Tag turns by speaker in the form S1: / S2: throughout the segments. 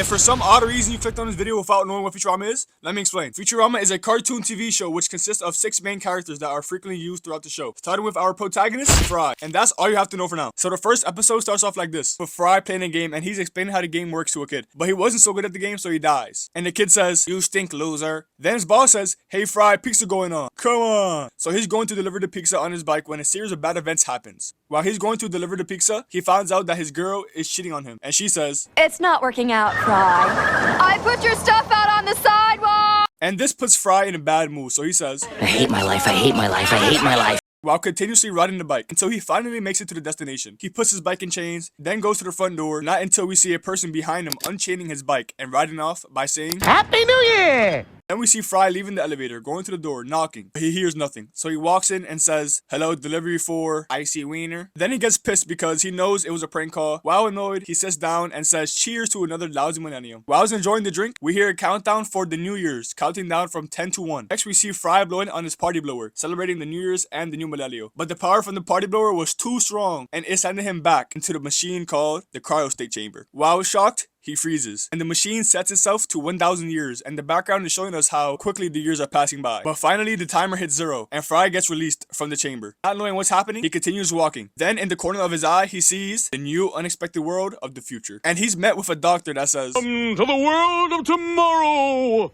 S1: If for some odd reason you clicked on this video without knowing what Futurama is, let me explain. Futurama is a cartoon TV show which consists of 6 main characters that are frequently used throughout the show. Starting with our protagonist, Fry. And that's all you have to know for now. So the first episode starts off like this, with Fry playing a game and he's explaining how the game works to a kid. But he wasn't so good at the game, so he dies. And the kid says, "You stink, loser." Then his boss says, "Hey Fry, pizza going on. Come on." So he's going to deliver the pizza on his bike when a series of bad events happens. While he's going to deliver the pizza, he finds out that his girl is cheating on him. And she says,
S2: "It's not working out, Fry. I put your stuff out on the sidewalk."
S1: And this puts Fry in a bad mood, so he says,
S3: "I hate my life, I hate my life, I hate my life."
S1: While continuously riding the bike until he finally makes it to the destination. He puts his bike in chains, then goes to the front door, not until we see a person behind him unchaining his bike and riding off by saying,
S3: Happy New Year!
S1: Then we see Fry leaving the elevator, going to the door, knocking. But he hears nothing. So he walks in and says, "Hello, delivery for Icy Wiener." Then he gets pissed because he knows it was a prank call. While annoyed, he sits down and says, "Cheers to another lousy millennium." While he's enjoying the drink, we hear a countdown for the New Year's, counting down from 10 to 1. Next, we see Fry blowing on his party blower, celebrating the New Year's and the new millennium. But the power from the party blower was too strong, and it sending him back into the machine called the cryostate chamber. While shocked, he freezes, and the machine sets itself to 1,000 years, and the background is showing us how quickly the years are passing by. But finally, the timer hits 0, and Fry gets released from the chamber. Not knowing what's happening, he continues walking. Then, in the corner of his eye, he sees the new unexpected world of the future. And he's met with a doctor that says,
S4: "Welcome to the world of tomorrow."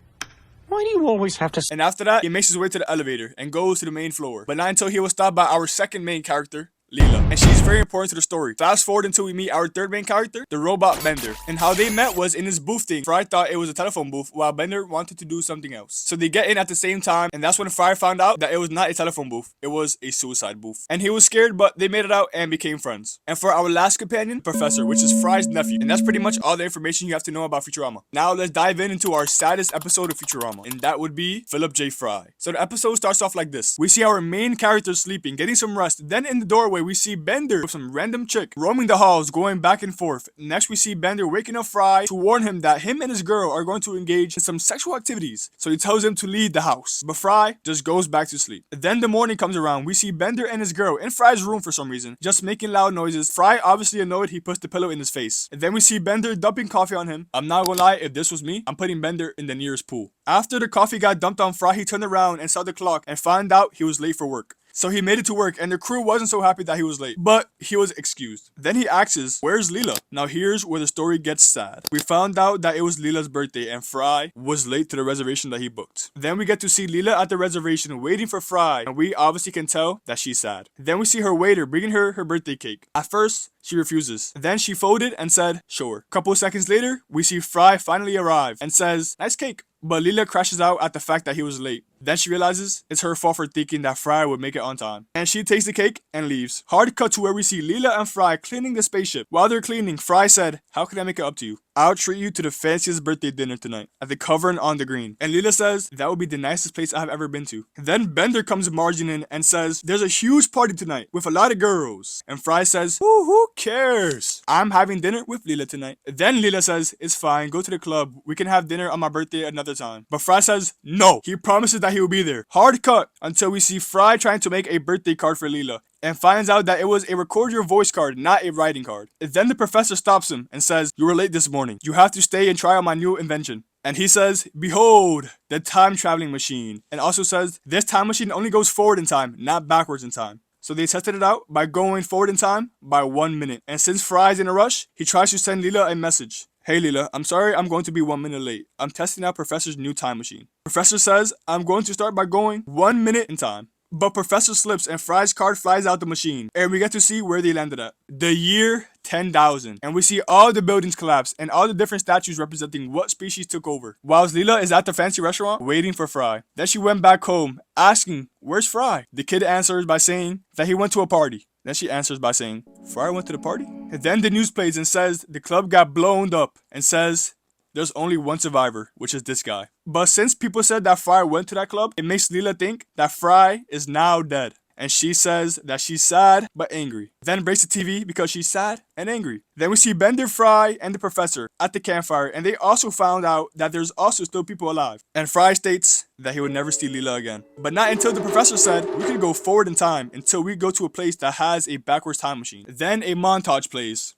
S3: Why do you always have to
S1: and after that, he makes his way to the elevator and goes to the main floor. But not until he was stopped by our second main character, Leela, and she's very important to the story. Fast forward until we meet our third main character, the robot Bender, and how they met was in his booth thing. Fry thought it was a telephone booth while Bender wanted to do something else. So they get in at the same time, and that's when Fry found out that it was not a telephone booth, it was a suicide booth. And he was scared, but they made it out and became friends. And for our last companion, Professor, which is Fry's nephew, and that's pretty much all the information you have to know about Futurama. Now let's dive into our saddest episode of Futurama, and that would be Philip J. Fry. So the episode starts off like this. We see our main character sleeping, getting some rest. Then in the doorway, we see Bender with some random chick roaming the halls, going back and forth. Next, we see Bender waking up Fry to warn him that him and his girl are going to engage in some sexual activities. So he tells him to leave the house, but Fry just goes back to sleep. Then the morning comes around. We see Bender and his girl in Fry's room for some reason, just making loud noises. Fry, obviously annoyed, he puts the pillow in his face. And then we see Bender dumping coffee on him. I'm not gonna lie, if this was me, I'm putting Bender in the nearest pool. After the coffee got dumped on Fry, he turned around and saw the clock and found out he was late for work. So he made it to work, and the crew wasn't so happy that he was late, but he was excused. Then he asks, "Where's Leela?" Now here's where the story gets sad. We found out that it was Leela's birthday, and Fry was late to the reservation that he booked. Then we get to see Leela at the reservation waiting for Fry, and we obviously can tell that she's sad. Then we see her waiter bringing her her birthday cake. At first, she refuses. Then she folded and said, "Sure." Couple seconds later, we see Fry finally arrive and says, "Nice cake." But Leela crashes out at the fact that he was late. Then she realizes it's her fault for thinking that Fry would make it on time. And she takes the cake and leaves. Hard cut to where we see Leela and Fry cleaning the spaceship. While they're cleaning, Fry said, "How can I make it up to you? I'll treat you to the fanciest birthday dinner tonight at the Cavern on the Green." And Leela says, "That would be the nicest place I've ever been to." Then Bender comes marching in and says, "There's a huge party tonight with a lot of girls." And Fry says, Who cares? I'm having dinner with Leela tonight." Then Leela says, "It's fine, go to the club. We can have dinner on my birthday another time." But Fry says, no. He promises that he will be there. Hard cut until we see Fry trying to make a birthday card for Leela, and finds out that it was a record your voice card, not a writing card. Then the professor stops him and says, "You were late this morning. You have to stay and try out my new invention." And he says, "Behold, the time traveling machine." And also says, "This time machine only goes forward in time, not backwards in time." So they tested it out by going forward in time by 1 minute. And since Fry's in a rush, he tries to send Leela a message. "Hey Leela, I'm sorry I'm going to be 1 minute late. I'm testing out Professor's new time machine." Professor says, "I'm going to start by going 1 minute in time." But Professor slips and Fry's card flies out the machine, and we get to see where they landed at. The year 10,000. And we see all the buildings collapse and all the different statues representing what species took over. Whilst Leela is at the fancy restaurant waiting for Fry. Then she went back home asking, "Where's Fry?" The kid answers by saying that he went to a party. Then she answers by saying, "Fry went to the party?" And then the news plays and says the club got blown up and says there's only one survivor, which is this guy. But since people said that Fry went to that club, it makes Leela think that Fry is now dead. And she says that she's sad but angry. Then breaks the TV because she's sad and angry. Then we see Bender, Fry, and the professor at the campfire, and they also found out that there's also still people alive. And Fry states that he would never see Leela again. But not until the professor said we could go forward in time until we go to a place that has a backwards time machine. Then a montage plays.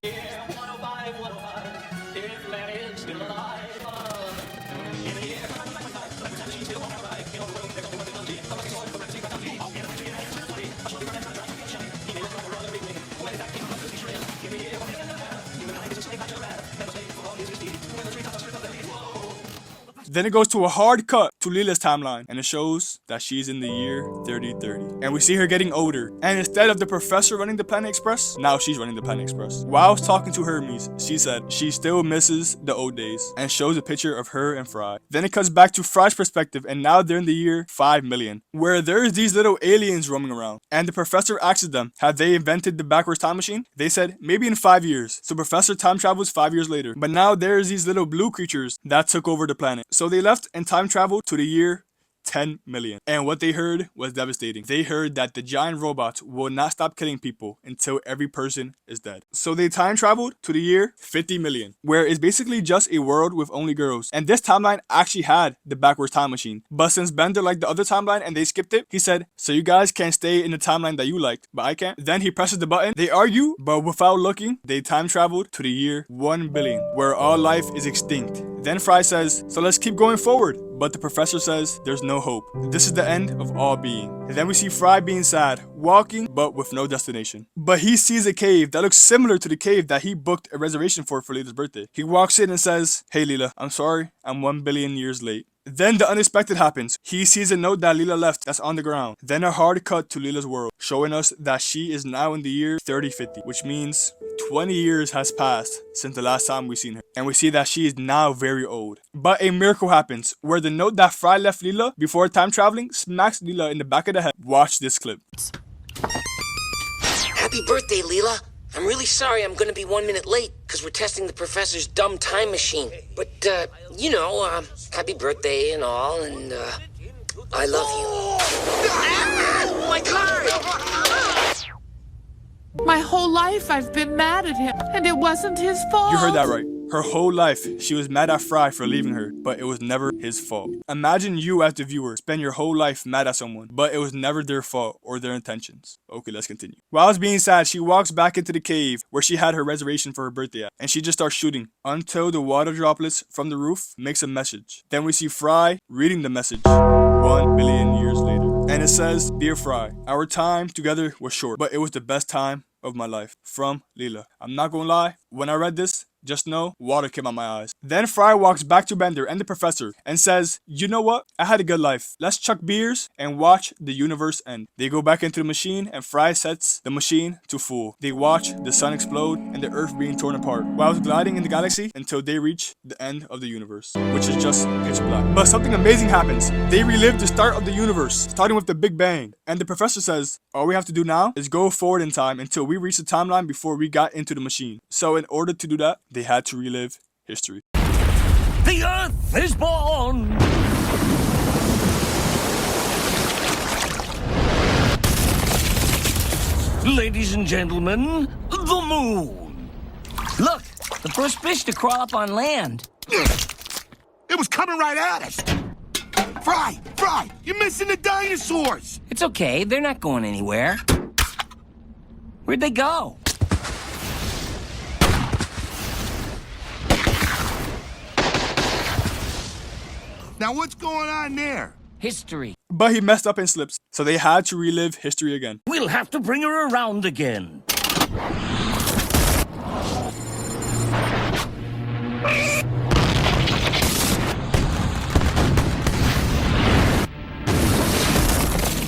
S1: Then it goes to a hard cut to Leela's timeline, and it shows that she's in the year 3030. And we see her getting older. And instead of the professor running the Planet Express, now she's running the Planet Express. While I was talking to Hermes, she said she still misses the old days, and shows a picture of her and Fry. Then it cuts back to Fry's perspective, and now they're in the year 5 million, where there's these little aliens roaming around. And the professor asks them, have they invented the backwards time machine? They said, maybe in 5 years. So Professor time travels 5 years later. But now there's these little blue creatures that took over the planet. So they left and time traveled to the year 10 million. And what they heard was devastating. They heard that the giant robots will not stop killing people until every person is dead. So they time traveled to the year 50 million, where it's basically just a world with only girls. And this timeline actually had the backwards time machine. But since Bender liked the other timeline and they skipped it, he said, so you guys can't stay in the timeline that you liked, but I can't. Then he presses the button. They argue, but without looking, they time traveled to the year 1 billion, where all life is extinct. Then Fry says, so let's keep going forward. But the professor says there's no hope. This is the end of all being. And then we see Fry being sad, walking, but with no destination. But he sees a cave that looks similar to the cave that he booked a reservation for Leela's birthday. He walks in and says, hey Leela, I'm sorry, I'm 1 billion years late. Then the unexpected happens. He sees a note that Leela left that's on the ground. Then a hard cut to Leela's world, showing us that she is now in the year 3050, which means 20 years has passed since the last time we seen her. And we see that she is now very old. But a miracle happens, where the note that Fry left Leela before time traveling smacks Leela in the back of the head. Watch this clip.
S5: Happy birthday, Leela. I'm really sorry I'm gonna be 1 minute late, because we're testing the professor's dumb time machine. But, happy birthday and all, and, I love you. My car!
S6: My whole life I've been mad at him, and it wasn't his fault.
S1: You heard that right. Her whole life, she was mad at Fry for leaving her, but it was never his fault. Imagine you as the viewer spend your whole life mad at someone, but it was never their fault or their intentions. Okay, let's continue. While being sad, she walks back into the cave where she had her reservation for her birthday at, and she just starts shooting until the water droplets from the roof makes a message. Then we see Fry reading the message 1 billion years later. And it says, Dear Fry, our time together was short, but it was the best time of my life. From Leela. I'm not gonna lie, when I read this, just know, water came out my eyes. Then Fry walks back to Bender and the professor and says, you know what? I had a good life. Let's chuck beers and watch the universe end. They go back into the machine and Fry sets the machine to full. They watch the sun explode and the earth being torn apart while gliding in the galaxy until they reach the end of the universe, which is just pitch black. But something amazing happens. They relive the start of the universe, starting with the Big Bang. And the professor says, all we have to do now is go forward in time until we reach the timeline before we got into the machine. So in order to do that, they had to relive history.
S7: The Earth is born! Ladies and gentlemen, the moon!
S3: Look, the first fish to crawl up on land.
S4: It was coming right at us! Fry! You're missing the dinosaurs!
S3: It's okay, they're not going anywhere. Where'd they go?
S4: Now what's going on there?
S3: History.
S1: But he messed up and slips, so they had to relive history again.
S7: We'll have to bring her around again.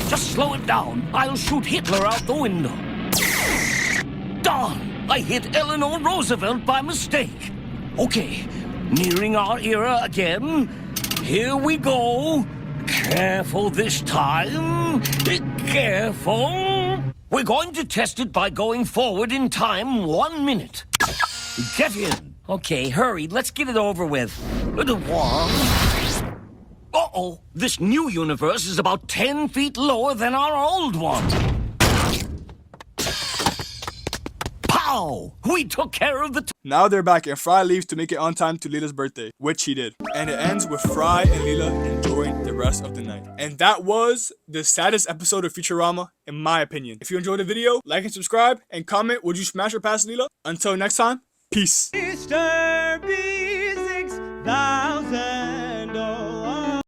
S7: Just slow it down. I'll shoot Hitler out the window. Darn! I hit Eleanor Roosevelt by mistake. Okay, nearing our era again. Here we go. Careful this time. Careful. We're going to test it by going forward in time 1 minute. Get in.
S3: Okay, hurry, let's get it over with.
S7: Uh-oh. This new universe is about 10 feet lower than our old one. Pow! We took care of the...
S1: Now they're back and Fry leaves to make it on time to Leela's birthday, which he did. And it ends with Fry and Leela enjoying the rest of the night. And that was the saddest episode of Futurama, in my opinion. If you enjoyed the video, like and subscribe, and comment, would you smash or pass Leela? Until next time, peace.